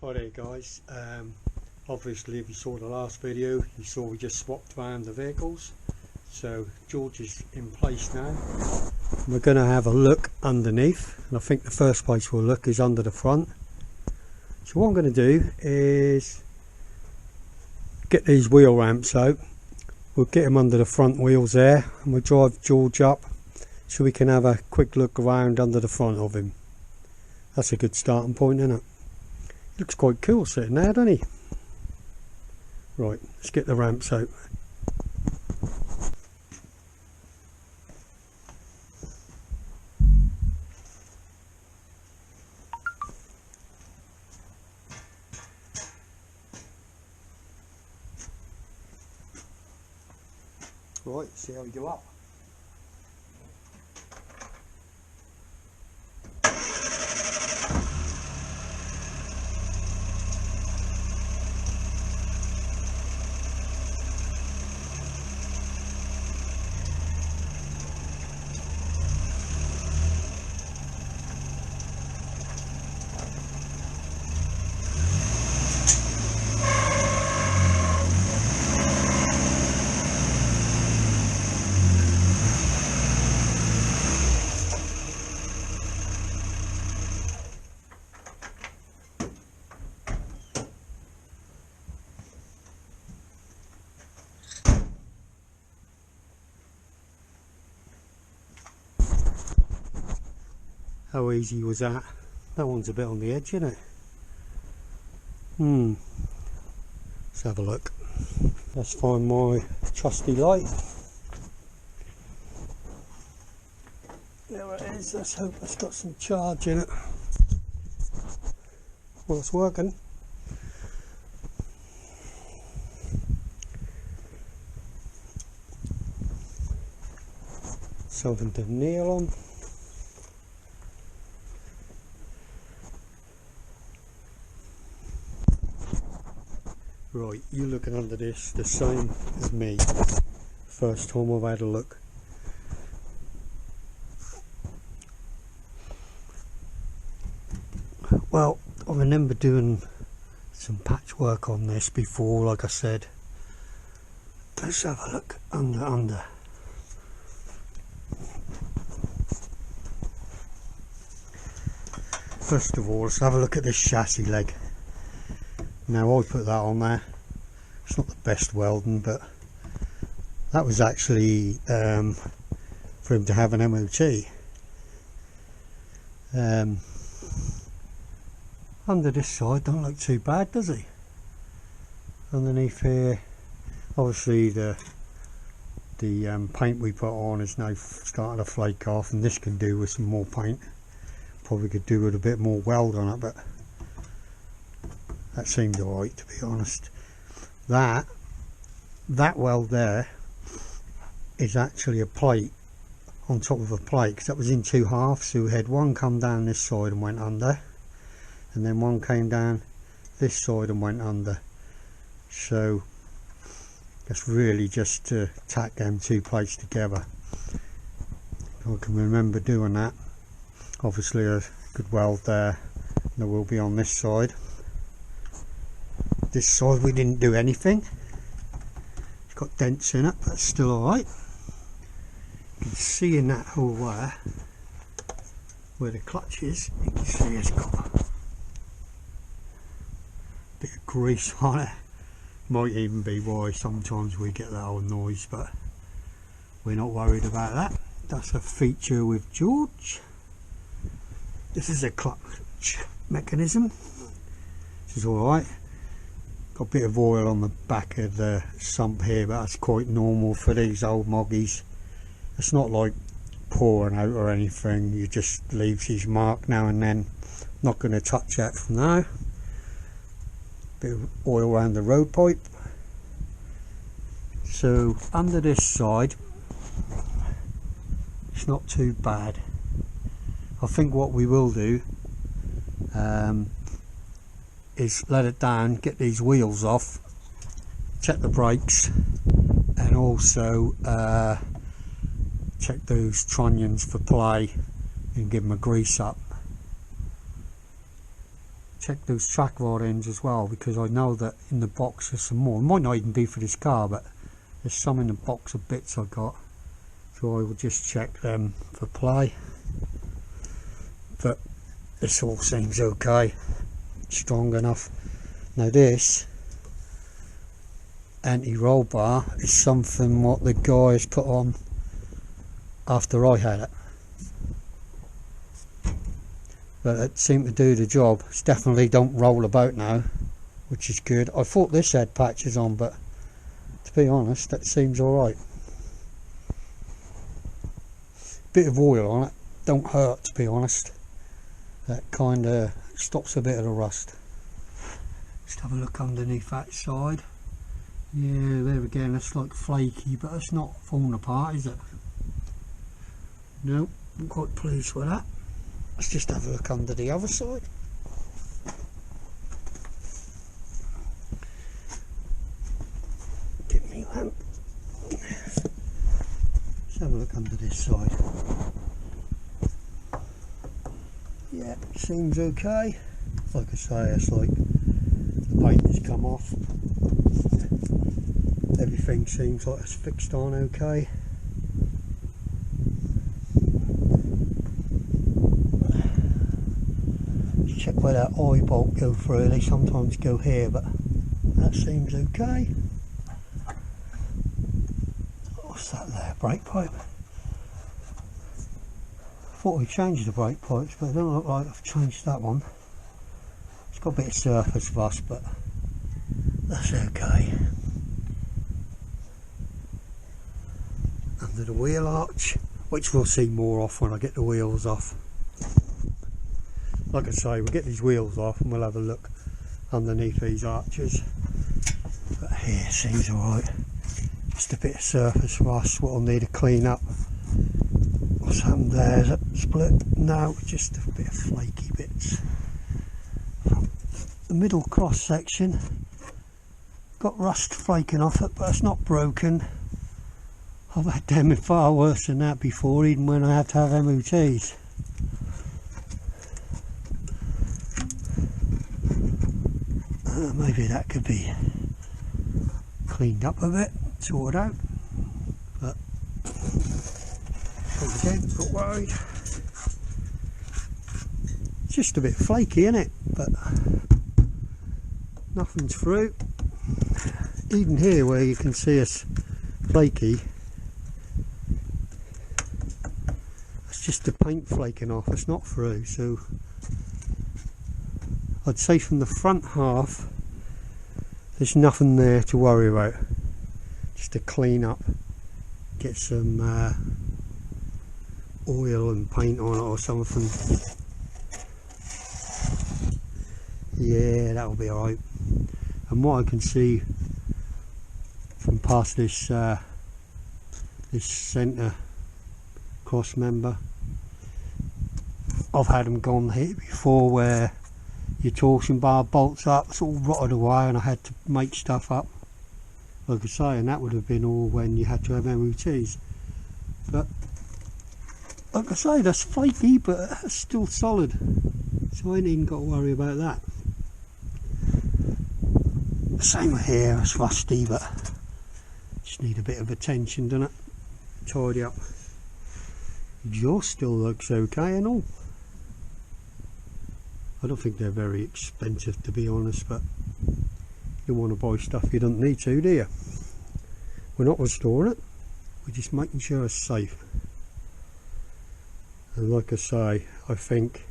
Hi there guys, obviously if you saw the last video you saw we just swapped around the vehicles, so George is in place now. We're going to have a look underneath, and I think the first place we'll look is under the front. So what I'm going to do is get these wheel ramps out. We'll get them under the front wheels there and we'll drive George up so we can have a quick look around under the front of him. That's a good starting point, isn't it? Looks quite cool sitting there, doesn't he? Right, let's get the ramps out. Right, see how we go up. How easy was that? That one's a bit on the edge, isn't it? Let's have a look. Let's find my trusty light. There it is. Let's hope it's got some charge in it. Well, it's working. Something to kneel on. Right, you looking under this the same as me. First time I've had a look. Well, I remember doing some patchwork on this before, like I said. Let's have a look under. First of all, let's have a look at this chassis leg. Now I put that on there. It's not the best welding, but that was actually for him to have an MOT. Under this side don't look too bad, does he? Underneath here, obviously the paint we put on is now starting to flake off, and this can do with some more paint. Probably could do with a bit more weld on it, but that seemed alright, to be honest. That weld there is actually a plate on top of a plate, because that was in two halves, so we had one come down this side and went under, and then one came down this side and went under. So that's really just to tack them two plates together. I can remember doing that. Obviously a good weld there, and there will be on this side. This side we didn't do anything. It's got dents in it, but it's still alright. You can see in that hole there, where the clutch is, you can see it's got a bit of grease on it. Might even be why sometimes we get that old noise, but we're not worried about that. That's a feature with George. This is a clutch mechanism. This is alright. Got a bit of oil on the back of the sump here, but that's quite normal for these old moggies. It's not like pouring out or anything, you just leaves his mark now and then. Not going to touch that for now. Bit of oil around the road pipe. So under this side it's not too bad. I think what we will do is let it down, get these wheels off, check the brakes, and also check those trunnions for play and give them a grease up. check those track rod ends as well, because I know that in the box there's some more. It might not even be for this car, but there's some in the box of bits I got, so I will just check them for play. But this all seems okay, strong enough. Now this anti-roll bar is something what the guys put on after I had it, but it seemed to do the job. It's definitely don't roll about now, which is good. I thought this had patches on, but to be honest, that seems alright. Bit of oil on it, don't hurt, to be honest. That kind of stops a bit of the rust. Just have a look underneath that side. Yeah, there again, it's like flaky, but it's not falling apart, is it? No, I'm quite pleased with that. Let's just have a look under the other side. Give me one. Let's have a look under this side. Yeah, seems okay. Like I say, it's like the paint has come off. Everything seems like it's fixed on okay. Check where that eye bolt go through. They sometimes go here, but that seems okay. What's that there? Brake pipe. Thought we changed the brake pipes, but it don't look like I've changed that one. It's got a bit of surface rust, but that's okay. Under the wheel arch, which we'll see more off when I get the wheels off. Like I say, we'll get these wheels off and we'll have a look underneath these arches. But here seems alright. Just a bit of surface rust, what I'll need to clean up. What's happened there? Is it split? No, just a bit of flaky bits. The middle cross section got rust flaking off it, but it's not broken. I've had them far worse than that before, even when I had to have MOTs. Maybe that could be cleaned up a bit, sorted out, but again, not worried. It's just a bit flaky, isn't it? But nothing's through. Even here where you can see it's flaky, it's just the paint flaking off, it's not through. So I'd say from the front half there's nothing there to worry about. Just to clean up, get some oil and paint on it or something. Yeah, that'll be alright. And what I can see from past this this centre cross member, I've had them gone here before where your torsion bar bolts up, it's all rotted away and I had to make stuff up. Like I say, and that would have been all when you had to have MOTs. But like I say, that's flaky, but it's still solid, so I ain't even got to worry about that. The same with here, it's rusty, but just need a bit of attention, doesn't it? Tidy up. Exhaust still looks okay and all. I don't think they're very expensive, to be honest, but you want to buy stuff you don't need to, do you? We're not restoring it, we're just making sure it's safe. And like I say, I think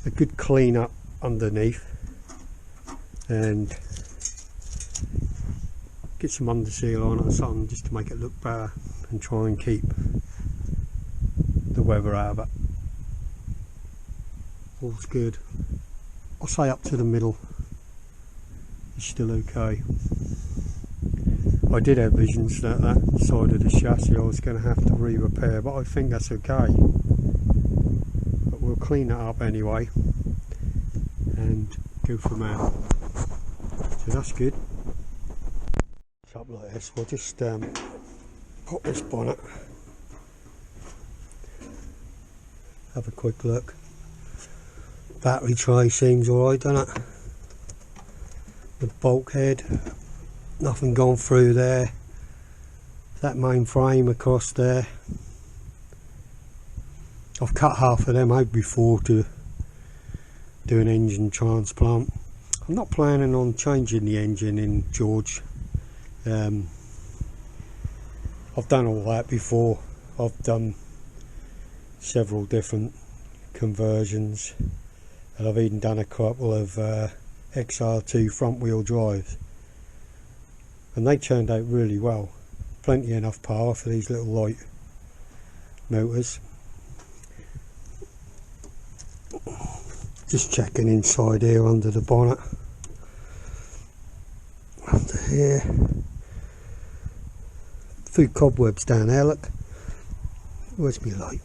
a good clean up underneath and get some underseal on it or something just to make it look better and try and keep the weather out of it. All's good. I'll say up to the middle is still okay. I did have visions that that side of the chassis I was going to have to re-repair, but I think that's okay. But we'll clean that up anyway and go from there. So that's good. It's up like this. We'll just pop this bonnet, have a quick look. Battery tray seems alright, doesn't it? The bulkhead, nothing gone through there. That main frame across there, I've cut half of them out before to do an engine transplant. I'm not planning on changing the engine in George. I've done all that before. I've done several different conversions, and I've even done a couple of XR2 front wheel drives, and they turned out really well. Plenty enough power for these little light motors. Just checking inside here under the bonnet. Under here, few cobwebs down there, look. Where's my light?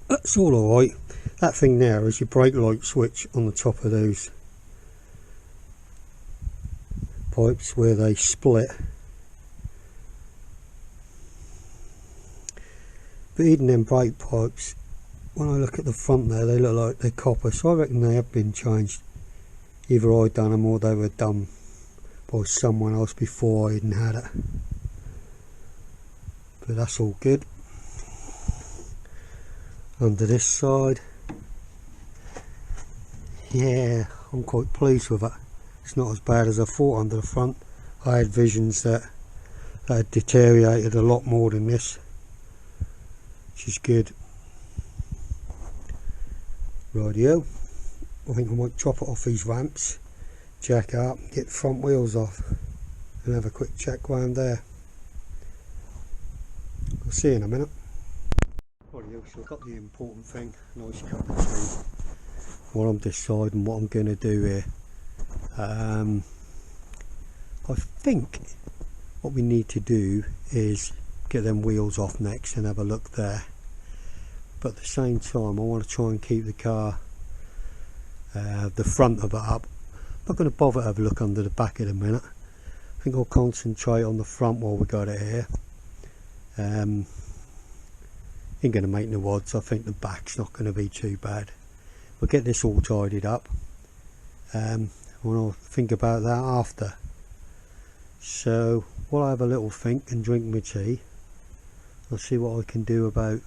That's all alright. That thing there is your brake light switch on the top of those pipes where they split. But even them brake pipes, when I look at the front there, they look like they're copper, so I reckon they have been changed. Either I done them or they were done by someone else before I even had it. But that's all good. Under this side, yeah, I'm quite pleased with it. It's not as bad as I thought under the front. I had visions that had deteriorated a lot more than this, which is good. Rightio, I think I might chop it off these ramps, jack up, get the front wheels off and have a quick check round there. I'll see you in a minute. Rightio, so I've got the important thing, nice cup of tea. What I'm deciding what I'm going to do here. I think what we need to do is get them wheels off next and have a look there. But at the same time I want to try and keep the car, the front of it up. I'm not going to bother to have a look under the back at a minute. I think I'll concentrate on the front while we got it here. Ain't going to make no odds. I think the back's not going to be too bad. We'll get this all tidied up. We'll think about that after. So while I have a little think and drink my tea, I'll see what I can do about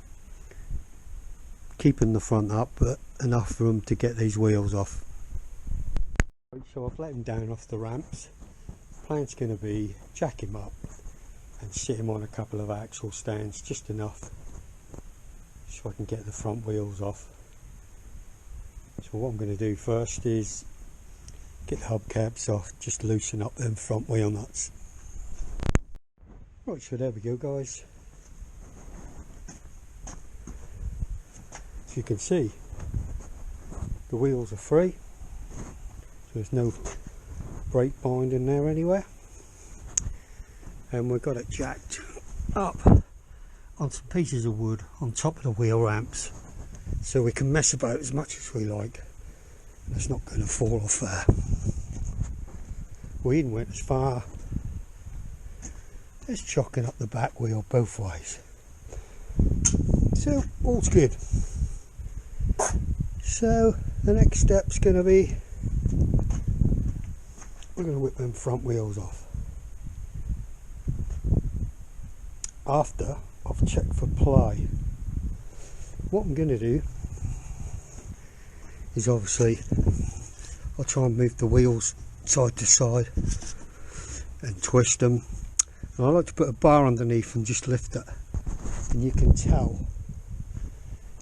keeping the front up, but enough room to get these wheels off. So I've let him down off the ramps. Plan's going to be jack him up and sit him on a couple of axle stands, just enough so I can get the front wheels off. So what I'm going to do first is get the hubcaps off, just loosen up them front wheel nuts. Right, so there we go guys. As you can see, the wheels are free, so there's no brake binding there anywhere, and we've got it jacked up on some pieces of wood on top of the wheel ramps, so we can mess about as much as we like and it's not going to fall off there. We even went as far as chocking up the back wheel both ways, so all's good. So the next step's going to be, we're going to whip them front wheels off after I've checked for ply. What I'm going to do is, obviously I'll try and move the wheels side to side and twist them, and I like to put a bar underneath and just lift it, and you can tell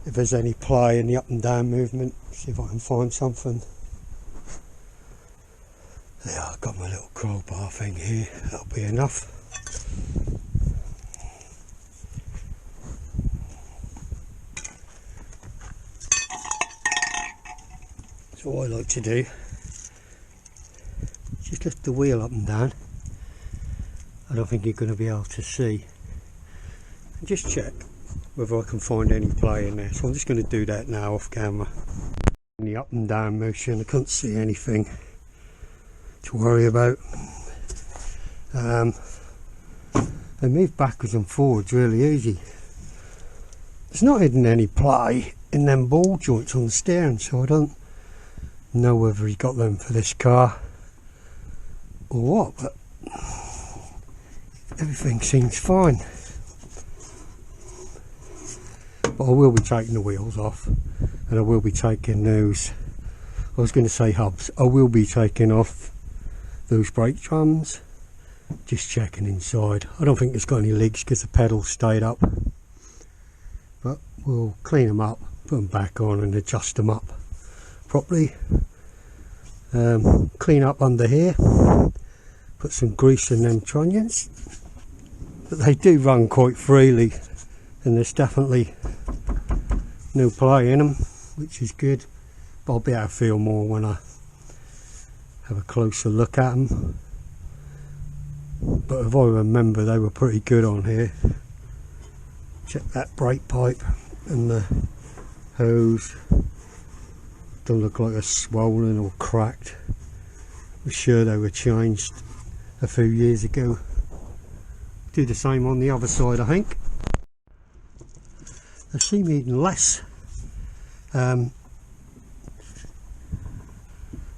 if there's any ply in the up and down movement. See if I can find something. There, I've got my little crowbar thing here, that'll be enough. So what I like to do, just lift the wheel up and down. I don't think you're going to be able to see, and just check whether I can find any play in there. So I'm just going to do that now off camera. In the up and down motion, I couldn't see anything to worry about. They move backwards and forwards really easy. It's not hidden any play in them ball joints on the steering, so I don't know whether he got them for this car or what, but everything seems fine. But I will be taking the wheels off, and I will be taking those, I was going to say hubs, I will be taking off those brake drums, just checking inside. I don't think it's got any leaks because the pedals stayed up, but we'll clean them up, put them back on and adjust them up properly. Clean up under here, put some grease in them trunnions, but they do run quite freely and there's definitely no play in them, which is good, but I'll be able to feel more when I have a closer look at them. But if I remember, they were pretty good on here. Check that brake pipe and the hose, don't look like they're swollen or cracked. I'm sure they were changed a few years ago. Do the same on the other side, I think. They seem even less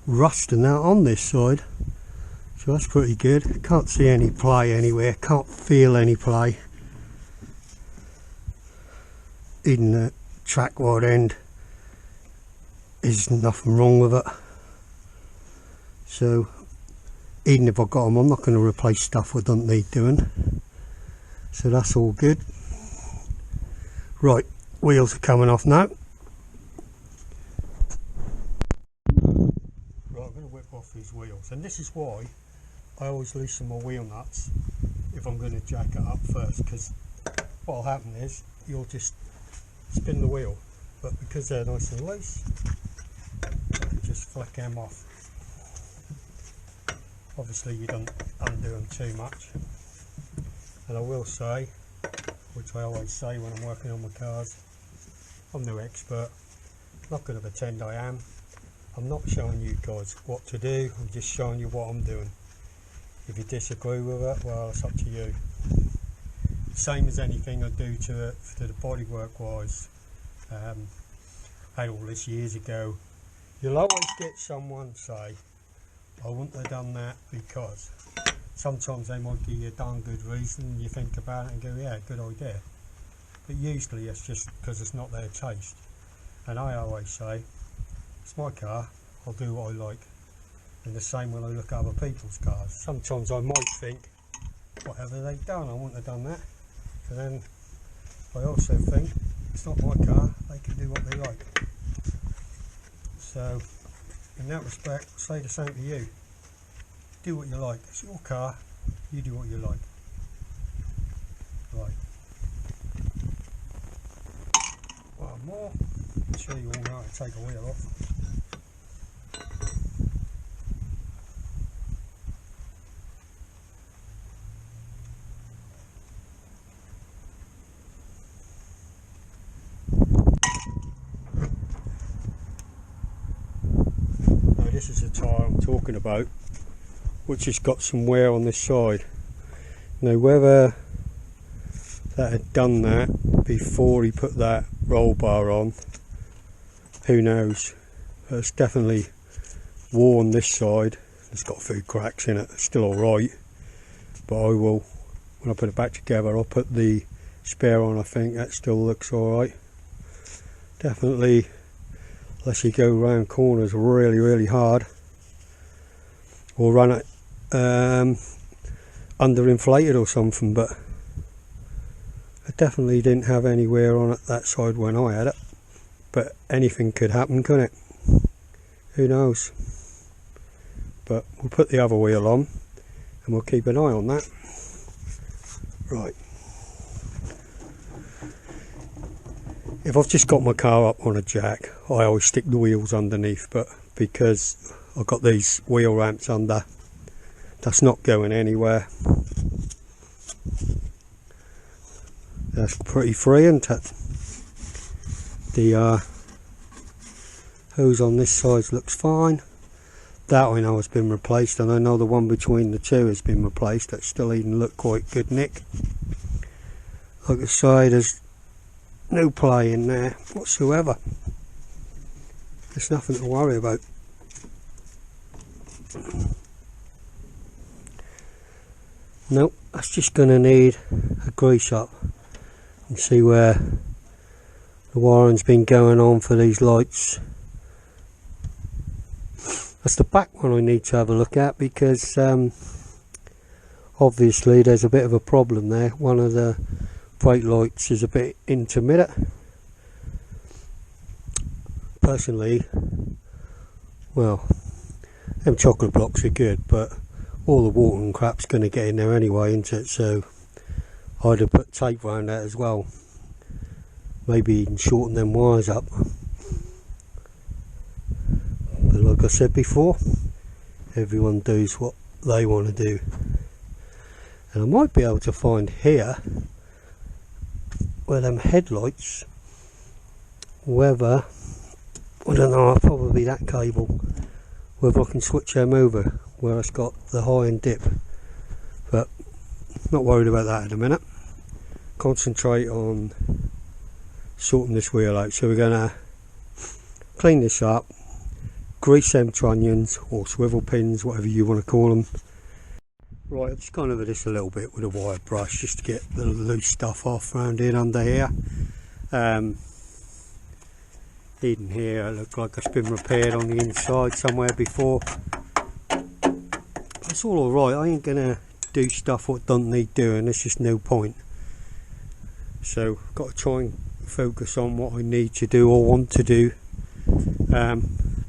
rust than that on this side, so that's pretty good. Can't see any play anywhere, can't feel any play. Even the track rod end, is nothing wrong with it. So even if I got them, I'm not going to replace stuff I don't need doing. So that's all good. Right, wheels are coming off now. Right, I'm going to whip off these wheels, and this is why I always loosen my wheel nuts if I'm going to jack it up first, because what'll happen is you'll just spin the wheel, but because they're nice and loose, you just flick them off. Obviously you don't undo them too much, and I will say, which I always say when I'm working on my cars, I'm no expert, I'm not going to pretend I am. I'm not showing you guys what to do, I'm just showing you what I'm doing. If you disagree with it, well, it's up to you. Same as anything I do to it, to the bodywork wise. I had all this years ago. You'll always get someone say, I wouldn't have done that because. Sometimes they might give you a darn good reason, you think about it and go, yeah, good idea. But usually it's just because it's not their taste. And I always say, it's my car, I'll do what I like. And the same when I look at other people's cars. Sometimes I might think, whatever they've done, I wouldn't have done that. But then I also think, it's not my car, they can do what they like. So, in that respect, I'll say the same to you. Do what you like, it's your car, you do what you like. Right. One more, I'm sure you all know how to take a wheel off. Now this is the tyre I'm talking about, which has got some wear on this side. Now whether that had done that before he put that roll bar on, who knows. But it's definitely worn this side. It's got a few cracks in it, it's still alright, but I will, when I put it back together, I'll put the spare on. I think that still looks alright. Definitely, unless you go round corners really hard or run it underinflated or something, but I definitely didn't have any wear on it that side when I had it. But anything could happen, couldn't it? Who knows? But we'll put the other wheel on and we'll keep an eye on that. Right. If I've just got my car up on a jack, I always stick the wheels underneath, but because I've got these wheel ramps under, that's not going anywhere. That's pretty free, isn't it? The hose on this side looks fine. That I know has been replaced, and I know the one between the two has been replaced. That still even look quite good nick. Like I say, there's no play in there whatsoever. There's nothing to worry about. Nope, that's just going to need a grease up and see where the wiring's been going on for these lights. That's the back one I need to have a look at, because obviously there's a bit of a problem there. One of the brake lights is a bit intermittent. Personally, well, them chocolate blocks are good, but all the water and crap's going to get in there anyway, isn't it? So I'd have put tape around that as well. Maybe even shorten them wires up. But like I said before, everyone does what they want to do. And I might be able to find here where them headlights, whether, I don't know, probably that cable, whether I can switch them over where it's got the high and dip. But not worried about that in a minute. Concentrate on sorting this wheel out. So we're going to clean this up, grease them trunnions or swivel pins, whatever you want to call them. Right, I've just gone over this a little bit with a wire brush just to get the loose stuff off around in under here. Even here it looked like it's been repaired on the inside somewhere before. It's all alright. I ain't gonna do stuff what don't need doing, there's just no point. So I've got to try and focus on what I need to do or want to do.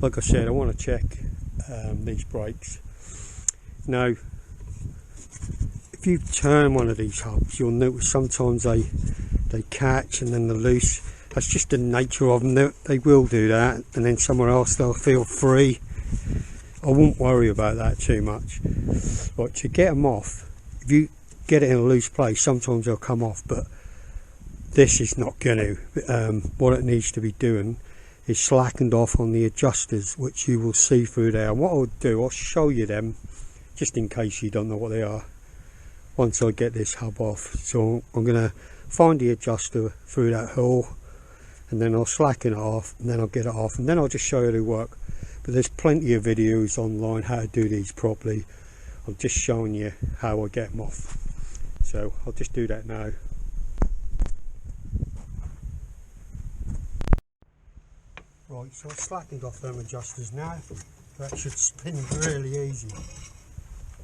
Like I said, I want to check these brakes. Now, if you turn one of these hubs, you'll notice sometimes they catch and then they're loose. That's just the nature of them. They will do that, and then somewhere else they'll feel free. I won't worry about that too much. Right, to get them off, if you get it in a loose place, sometimes they'll come off, but this is not going to. What it needs to be doing is slackened off on the adjusters, which you will see through there. And what I'll do, I'll show you them just in case you don't know what they are once I get this hub off. So I'm going to find the adjuster through that hole, and then I'll slacken it off, and then I'll get it off, and then I'll just show you how they work. But there's plenty of videos online how to do these properly. I'm just showing you how I get them off. So I'll just do that now. Right, so I've slackened off them adjusters now. That should spin really easy.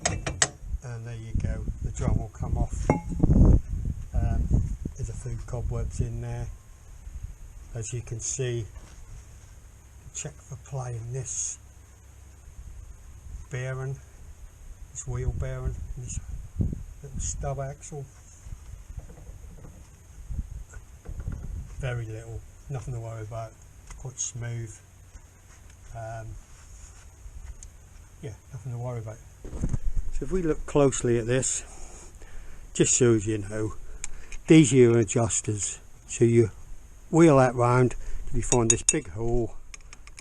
And there you go, the drum will come off. There's a few cobwebs in there. As you can see, check for play in this bearing, this wheel bearing, this little stub axle. Very little, nothing to worry about, quite smooth. Yeah, nothing to worry about. So if we look closely at this, just so as you know, these are your adjusters. So you wheel that round till you find this big hole,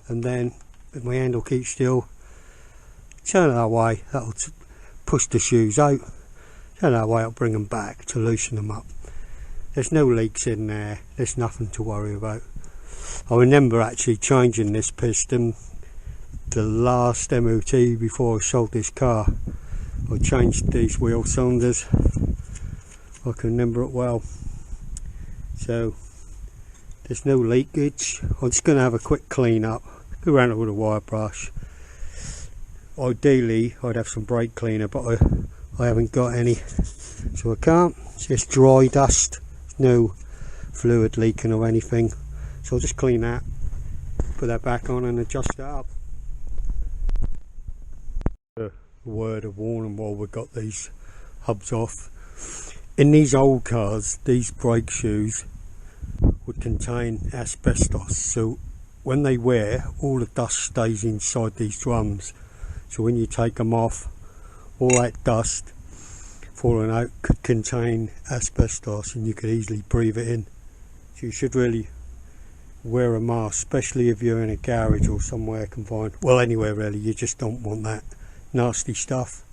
and then if my handle keeps still, turn it that way, that'll push the shoes out. Turn that way, I'll bring them back to loosen them up. There's no leaks in there, there's nothing to worry about. I remember actually changing this piston the last MOT before I sold this car. I changed these wheel cylinders, I can remember it well. So there's no leakage. I'm just going to have a quick clean up, go around it with a wire brush. Ideally I'd have some brake cleaner, but I haven't got any, so I can't. It's just dry dust, no fluid leaking or anything. So I'll just clean that, put that back on and adjust it up. A word of warning while we've got these hubs off. In these old cars, these brake shoes would contain asbestos, so when they wear, all the dust stays inside these drums. So when you take them off, all that dust falling out could contain asbestos, and you could easily breathe it in. So you should really wear a mask, especially if you're in a garage or somewhere confined. Well, anywhere really, you just don't want that nasty stuff.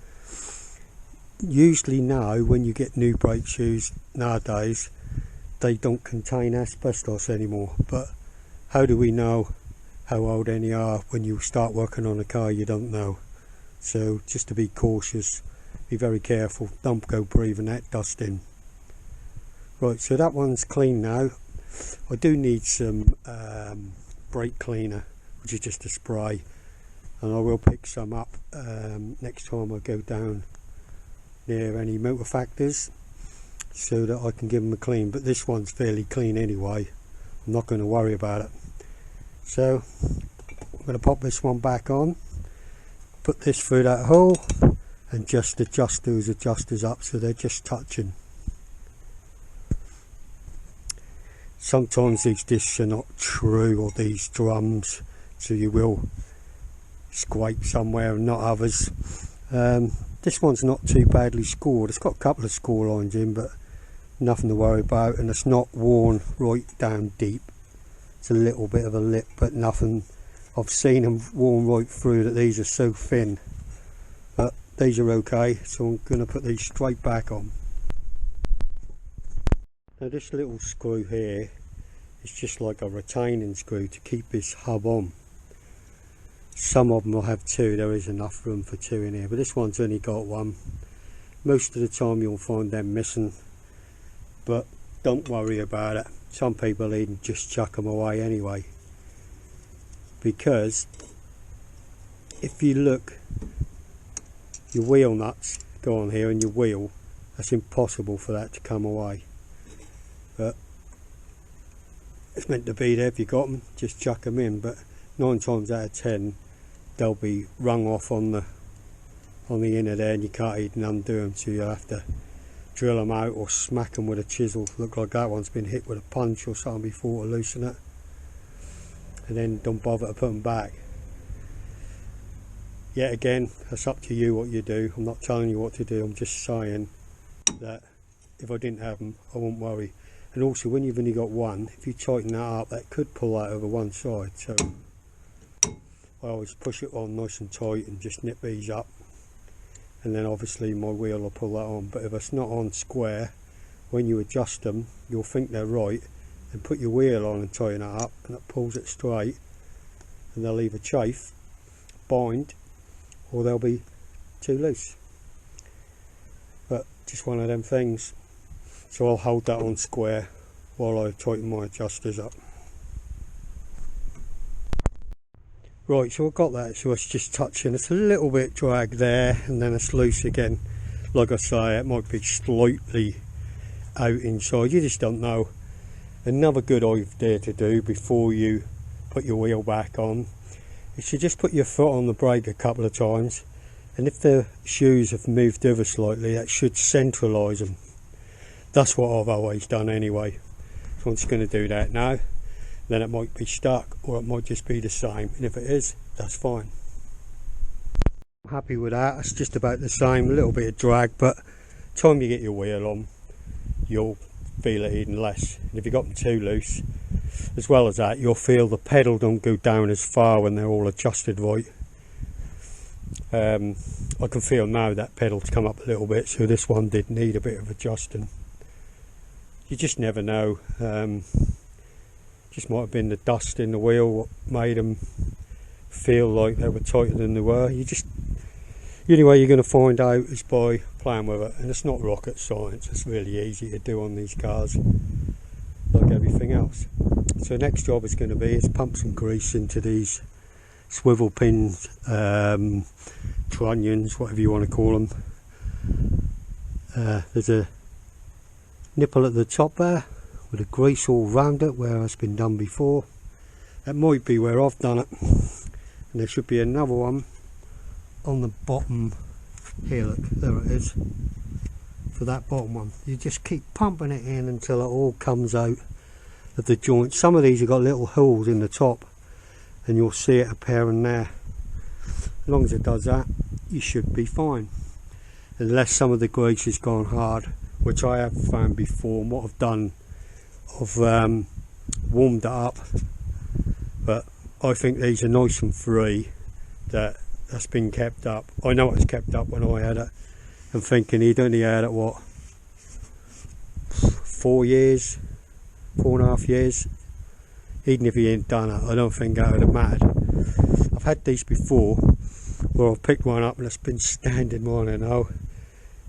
Usually now when you get new brake shoes nowadays, they don't contain asbestos anymore, but how do we know how old any are? When you start working on a car, you don't know. So just to be cautious, be very careful, don't go breathing that dust in. Right, so that one's clean now. I do need some brake cleaner, which is just a spray, and I will pick some up next time I go down near any motor factors, so that I can give them a clean. But this one's fairly clean anyway, I'm not going to worry about it. So I'm going to pop this one back on, put this through that hole, and just adjust those adjusters up so they're just touching. Sometimes these discs are not true, or these drums, so you will scrape somewhere and not others. This one's not too badly scored. It's got a couple of score lines in, but nothing to worry about, and it's not worn right down deep. It's a little bit of a lip, but nothing. I've seen them worn right through, that these are so thin, but these are okay. So I'm going to put these straight back on. Now this little screw here is just like a retaining screw to keep this hub on. Some of them will have two, there is enough room for two in here, but this one's only got one. Most of the time you'll find them missing, but don't worry about it. Some people even just chuck them away anyway, because if you look, your wheel nuts go on here and your wheel, that's impossible for that to come away. But it's meant to be there. If you got them, just chuck them in, but 9 times out of 10 they'll be wrung off on the inner there, and you can't even undo them, so you'll have to drill them out or smack them with a chisel. Look like that one's been hit with a punch or something before to loosen it, and then don't bother to put them back. Yet again, that's up to you what you do. I'm not telling you what to do, I'm just saying that if I didn't have them I wouldn't worry. And also, when you've only got one, if you tighten that up, that could pull out over one side, so I always push it on nice and tight and just nip these up, and then obviously my wheel will pull that on. But if it's not on square, when you adjust them, you'll think they're right, and put your wheel on and tighten it up, and it pulls it straight, and they'll either chafe, bind, or they'll be too loose. But just one of them things. So I'll hold that on square while I tighten my adjusters up. Right, so I've got that, so it's just touching. It's a little bit drag there, and then it's loose again. Like I say, it might be slightly out inside, you just don't know. Another good idea to do before you put your wheel back on is to just put your foot on the brake a couple of times, and if the shoes have moved over slightly, that should centralise them. That's what I've always done anyway. So I'm just going to do that now. Then it might be stuck, or it might just be the same, and if it is, that's fine. I'm happy with that. It's just about the same, a little bit of drag, but time you get your wheel on, you'll feel it even less. And if you got them too loose, as well as that, you'll feel the pedal don't go down as far when they're all adjusted right. I can feel now that pedal's come up a little bit, so this one did need a bit of adjusting. You just never know. Just might have been the dust in the wheel what made them feel like they were tighter than they were. The only way you're going to find out is by playing with it, and it's not rocket science. It's really easy to do on these cars, like everything else. So next job is going to be pump some grease into these swivel pins, trunnions, whatever you want to call them. There's a nipple at the top there with a grease all round it where it's been done before. That might be where I've done it, and there should be another one on the bottom here. Look, there it is, for that bottom one. You just keep pumping it in until it all comes out of the joint. Some of these have got little holes in the top, and you'll see it appearing there. As long as it does that, you should be fine, unless some of the grease has gone hard, which I have found before. And what I've done, I've warmed it up, but I think these are nice and free, that's been kept up. I know it was kept up when I had it. I'm thinking he'd only had it, what, 4 years, 4.5 years. Even if he ain't done it, I don't think that would have mattered. I've had these before where I've picked one up and it's been standing, I don't know,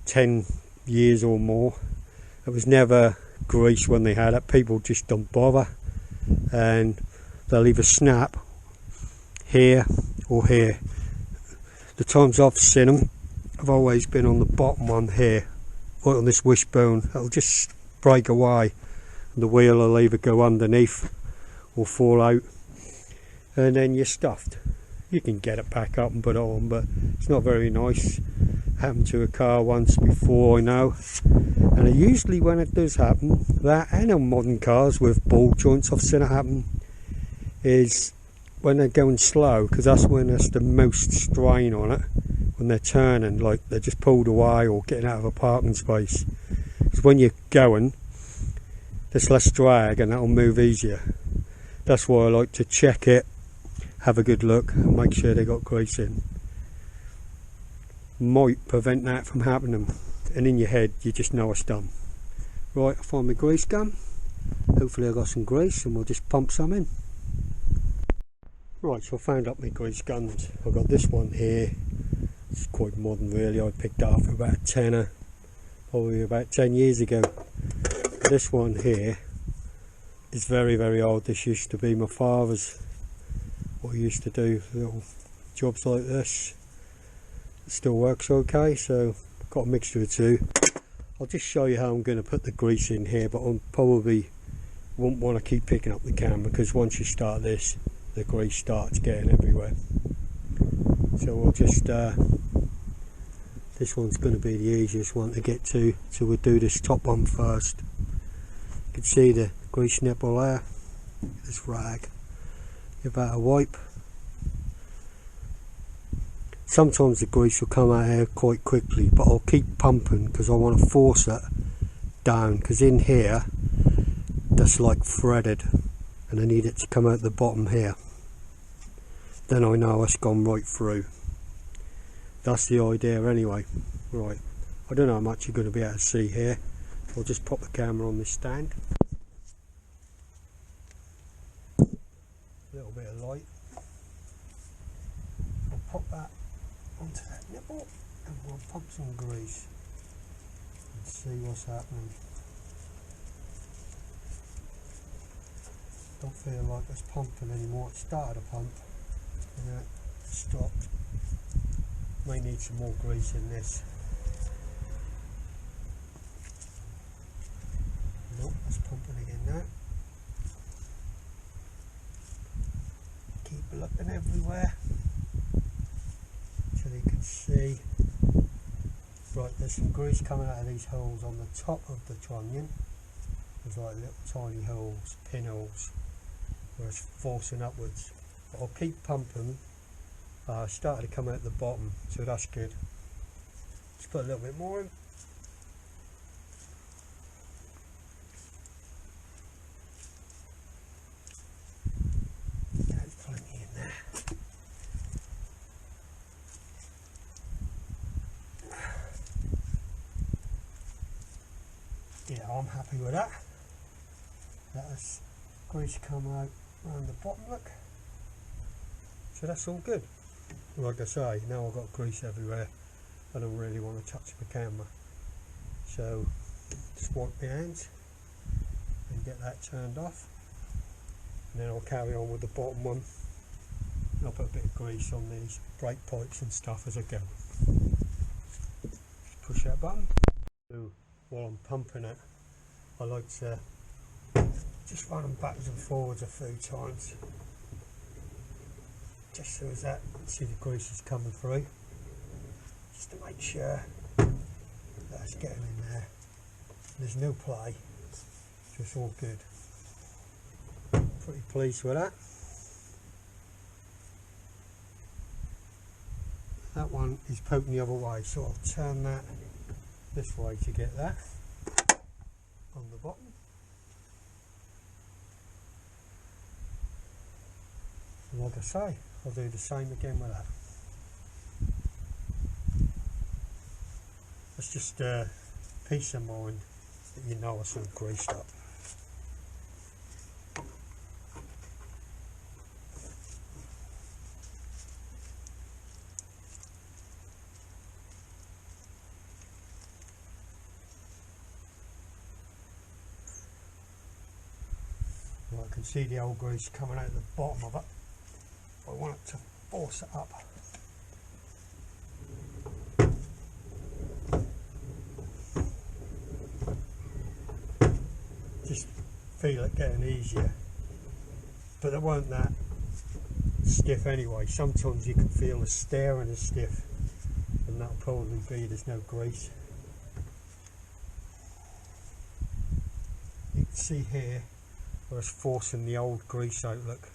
10 years or more. It was never grease when they had it. People just don't bother, and they'll either snap here or here. The times I've seen them, I've always been on the bottom one here, right on this wishbone. It'll just break away and the wheel will either go underneath or fall out, and then you're stuffed. You can get it back up and put it on, but it's not very nice. Happened to a car once before, I know, and usually when it does happen, that and on modern cars with ball joints, I've seen it happen, is when they're going slow, because that's when there's the most strain on it, when they're turning, like they're just pulled away or getting out of a parking space. Because when you're going, there's less drag and that'll move easier. That's why I like to check it, have a good look and make sure they got grease in. Might prevent that from happening, and in your head you just know it's done. Right, I'll find my grease gun. Hopefully I've got some grease and we'll just pump some in. Right, so I found up my grease guns. I've got this one here. It's quite modern really. I picked it up for about a tenner, probably about 10 years ago. This one here is very, very old. This used to be my father's. What he used to do, little jobs like this. It still works okay, so I've got a mixture of two. I'll just show you how I'm going to put the grease in here, but I probably won't want to keep picking up the camera, because once you start this, the grease starts getting everywhere. So we'll just this one's going to be the easiest one to get to, so we'll do this top one first. You can see the grease nipple there, this rag. Give that a wipe. Sometimes the grease will come out here quite quickly, but I'll keep pumping because I want to force it down, because in here that's like threaded and I need it to come out the bottom here. Then I know it's gone right through. That's the idea anyway. Right, I don't know how much you're going to be able to see here. I'll just pop the camera on this stand. A little bit of light. I'll pop that onto that nipple and we'll pump some grease and see what's happening. Don't feel like it's pumping anymore. It started to pump and then it stopped. May need some more grease in this. Nope, it's pumping again now. Keep looking everywhere so you can see. Right, there's some grease coming out of these holes on the top of the trunnion. There's like little tiny holes, pinholes, where it's forcing upwards. But I'll keep pumping. Started to come out the bottom, so that's good. Just put a little bit more in. There's plenty in there. Yeah, I'm happy with that. Let us grease come out around the bottom, look. So that's all good. Like I say, now I've got grease everywhere. I don't really want to touch my camera. So just wipe my hands and get that turned off. And then I'll carry on with the bottom one. And I'll put a bit of grease on these brake pipes and stuff as I go. Just push that button. So while I'm pumping it, I like to just run them backwards and forwards a few times. Just so as that, see the grease is coming through, just to make sure that's getting in there. There's no play, so it's all good. Pretty pleased with that. That one is poking the other way, so I'll turn that this way to get that on the bottom. And like I say, I'll do the same again with that. It's just peace of mind that you know it's all greased up. can see the old grease coming out the bottom of it. I want it to force it up. Just feel it getting easier, but it won't that stiff anyway. Sometimes you can feel the steering is stiff, and that'll probably be there's no grease. You can see here where it's forcing the old grease out. Look,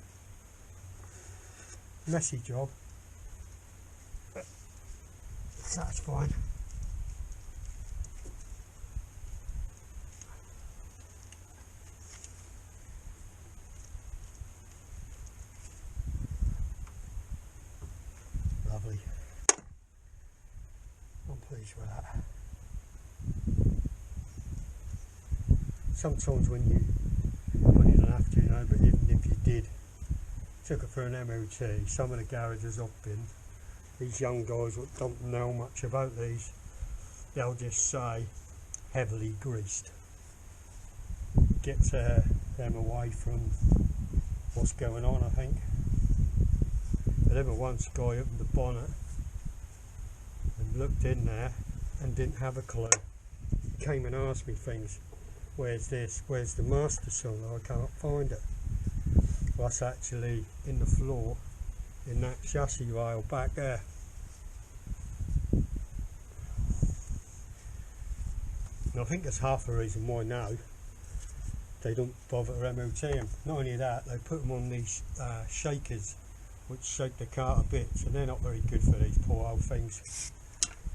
messy job, but that's fine. Lovely. I'm pleased with that. Sometimes when you don't have to, you know, but even if you did, took it for an MOT, some of the garages I've been, these young guys that don't know much about these, they'll just say heavily greased. Gets them away from what's going on, I think. I remember once a guy opened the bonnet and looked in there and didn't have a clue. He came and asked me things. Where's this? Where's the master cylinder? I can't find it. Well, that's actually in the floor in that chassis rail back there. And I think that's half the reason why now they don't bother to MOT them. Not only that, they put them on these shakers which shake the car to bits, and they're not very good for these poor old things.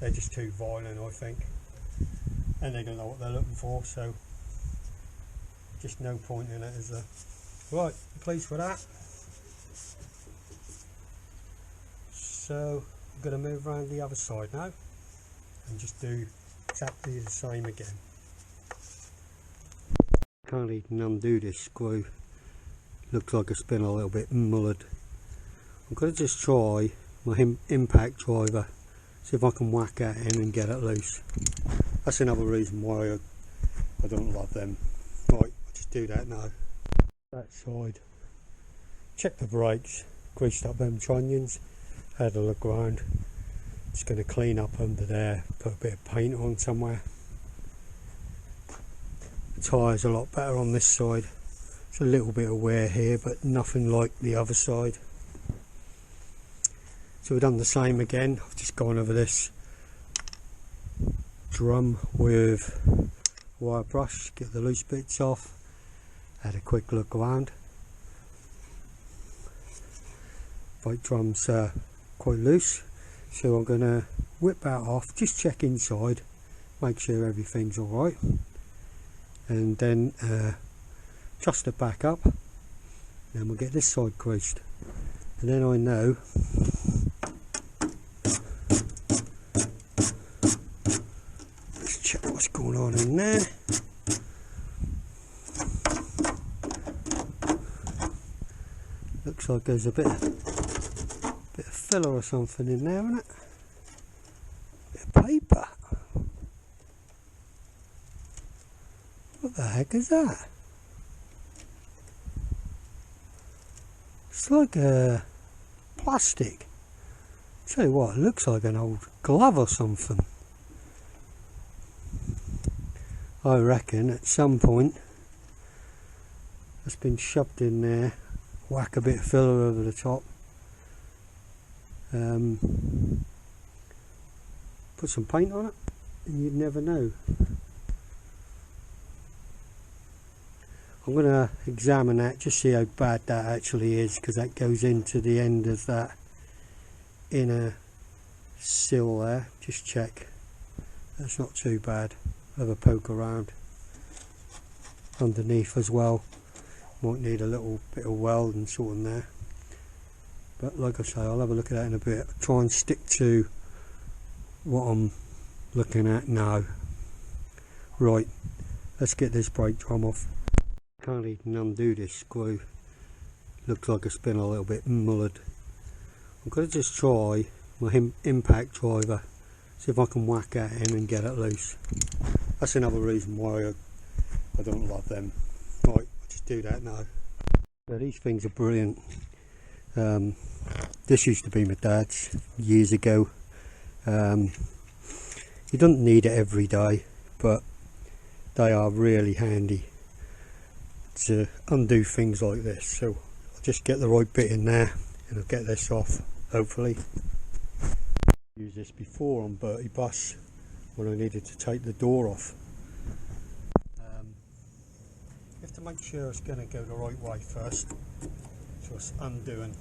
They're just too violent, I think, and they don't know what they're looking for, so just no point in it, is there? Right, I'm pleased with that. So I'm going to move around the other side now and just do exactly the same again. Can't even undo this screw. Looks like it's been a little bit mullered. I'm going to just try my impact driver, see if I can whack that in and get it loose. That's another reason why I don't love them. Right, I'll just do that now. That side. Check the brakes, greased up them trunnions, had a look around. Just going to clean up under there, put a bit of paint on somewhere. The tyre's a lot better on this side. It's a little bit of wear here, but nothing like the other side. So we've done the same again. I've just gone over this drum with wire brush, get the loose bits off, had a quick look around. Brake drum's quite loose, so I'm going to whip that off, just check inside, make sure everything's alright, and then adjust it back up. Then we'll get this side greased, and then I know check what's going on in there. Looks like there's a bit of filler or something in there, isn't it? Bit of paper. What the heck is that? It's like a plastic. Tell you what, it looks like an old glove or something. I reckon at some point it's been shoved in there, whack a bit of filler over the top, put some paint on it, and you'd never know. I'm going to examine that, just see how bad that actually is, because that goes into the end of that inner sill there. Just check, that's not too bad. Have a poke around underneath as well. Might need a little bit of weld and sorting there, but like I say, I'll have a look at that in a bit. Try and stick to what I'm looking at now. Right, let's get this brake drum off. Can't even undo this screw. Looks like it's been a little bit mullered. I'm going to just try my impact driver, see if I can whack that in and get it loose. That's another reason why I don't love them. Right, I'll just do that now. Now, these things are brilliant. This used to be my dad's years ago. You don't need it every day, but they are really handy to undo things like this. So I'll just get the right bit in there and I'll get this off, hopefully. Used this before on Bertie Bus when I needed to take the door off. You have to make sure it's going to go the right way first. So it's undoing.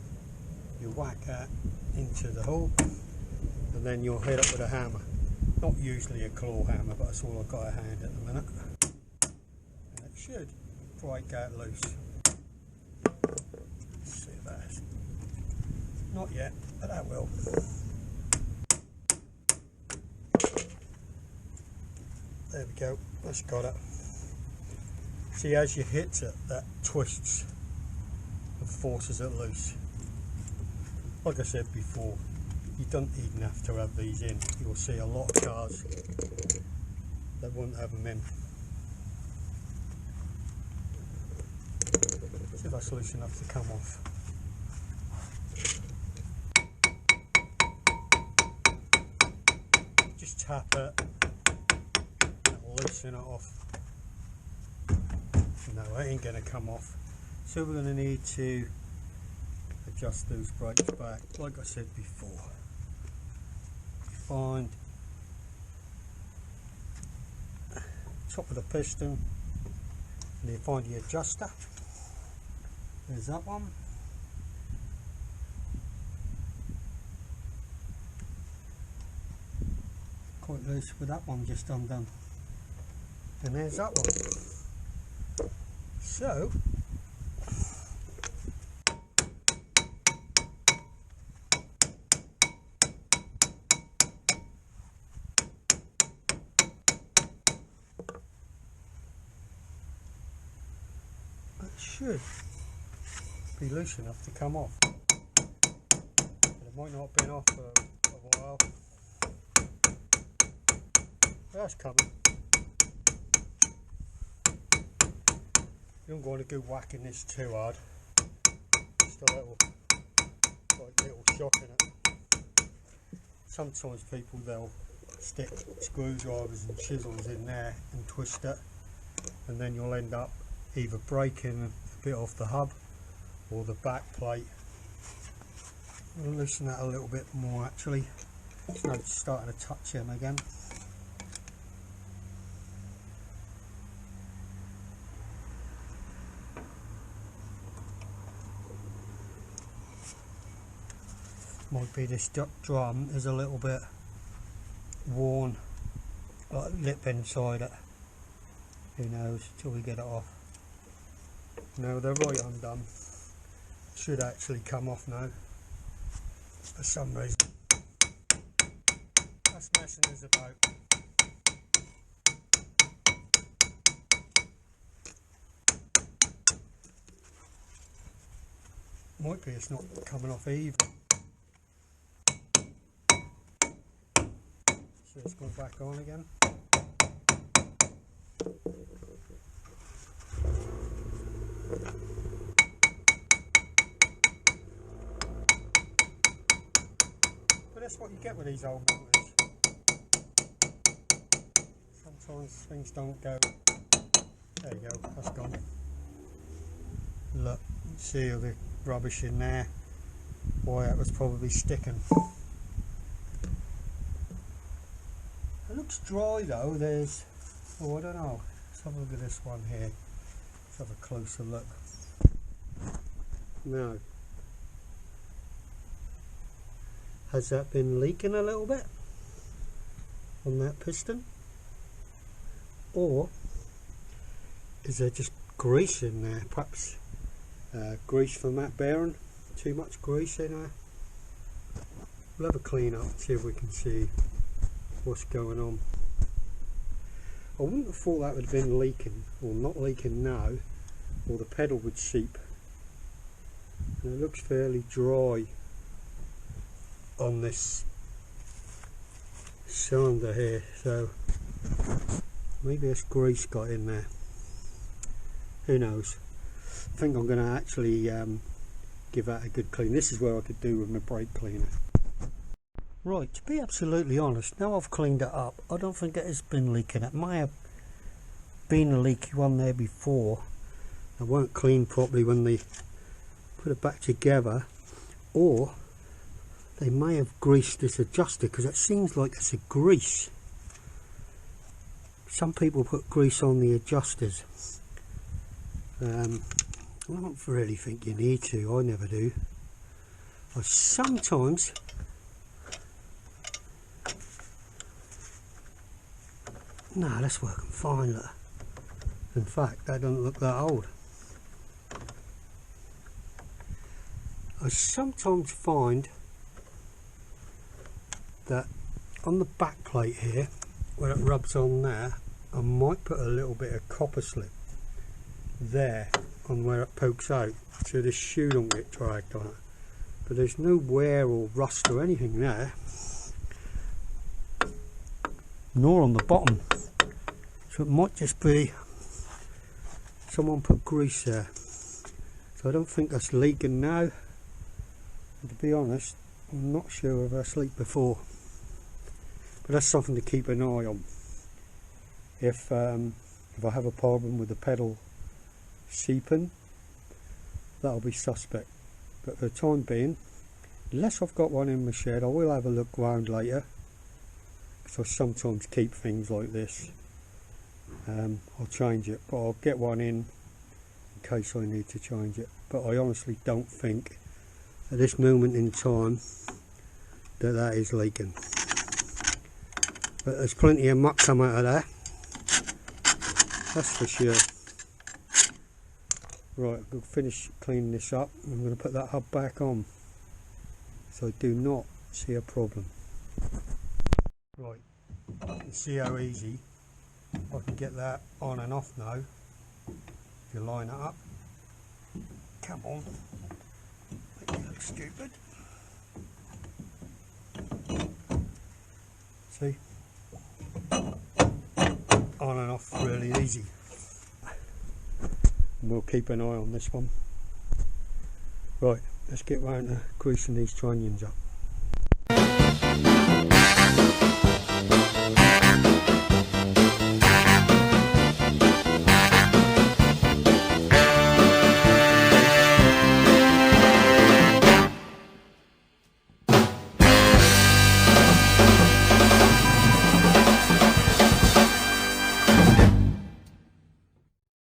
You whack that into the hole and then you'll hit it with a hammer. Not usually a claw hammer, but that's all I've got at hand at the minute. And it should break out loose. Let's see if that is. Not yet, but that will. There we go, that's got it. See, as you hit it, that twists and forces it loose. Like I said before, you don't even have to have these in. You'll see a lot of cars that won't have them in. See if that's loose enough to come off. Just tap it and loosen it off. No, it ain't going to come off. So we're going to need to adjust those brakes back. Like I said before, you find top of the piston and you find the adjuster. There's that one. Quite loose with that one just undone. And there's that one. So it should be loose enough to come off. But it might not have been off for a while. That's coming. You don't want to go whacking this too hard. Just a little shock in it. Sometimes people, they'll stick screwdrivers and chisels in there and twist it, and then you'll end up either breaking a bit off the hub or the back plate. I'll loosen that a little bit more actually. So it's starting to touch him again. Might be this drum is a little bit worn, like lip inside it. Who knows till we get it off. No, they're right undone. Should actually come off now. For some reason. That's messing us about. Might be it's not coming off either. So it's going back on again. But that's what you get with these old motors. Sometimes things don't go. There you go, that's gone. Look, see all the rubbish in there. Boy, it was probably sticking. It looks dry though. There's, oh I don't know, let's have a look at this one here. Let's have a closer look. Now, has that been leaking a little bit on that piston, or is there just grease in there? Perhaps grease from that bearing, too much grease in there. We'll have a clean up, see if we can see what's going on. I wouldn't have thought that would have been leaking, or not leaking now, or the pedal would seep. And it looks fairly dry on this cylinder here, so maybe this grease got in there. Who knows? I think I'm going to actually give that a good clean. This is where I could do with my brake cleaner. Right, to be absolutely honest, now I've cleaned it up, I don't think it has been leaking. It may have been a leaky one there before. They weren't cleaned properly when they put it back together, or they may have greased this adjuster, because it seems like it's a grease. Some people put grease on the adjusters. I don't really think you need to. I never do. I sometimes no, that's working fine. Look. In fact, that doesn't look that old. I sometimes find that on the back plate here, where it rubs on there, I might put a little bit of copper slip there on where it pokes out, so the shoe don't get dragged on it. But there's no wear or rust or anything there, nor on the bottom. So it might just be someone put grease there. So I don't think that's leaking now. And to be honest, I'm not sure if that's leaked before. But that's something to keep an eye on. If I have a problem with the pedal seeping, that'll be suspect. But for the time being, unless I've got one in my shed, I will have a look round later, because I sometimes keep things like this. I'll change it, but I'll get one in case I need to change it. But I honestly don't think at this moment in time that is leaking. But there's plenty of muck come out of there, that's for sure. Right, I'm going to finish cleaning this up. I'm going to put that hub back on, so I do not see a problem. Right, you can see how easy I can get that on and off now. If you line it up, come on, make me look stupid. See, on and off really easy. And we'll keep an eye on this one. Right, let's get round to greasing these trunnions up.